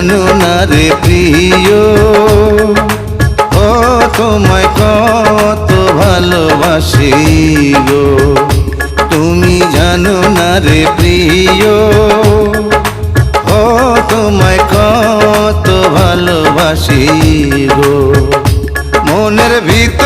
জানো না রে প্রিয়, ও তোমায় কত ভালোবাসি গো। তুমি জানো না রে প্রিয়, ও তোমায় কত ভালোবাসি গো। মনের ভিতর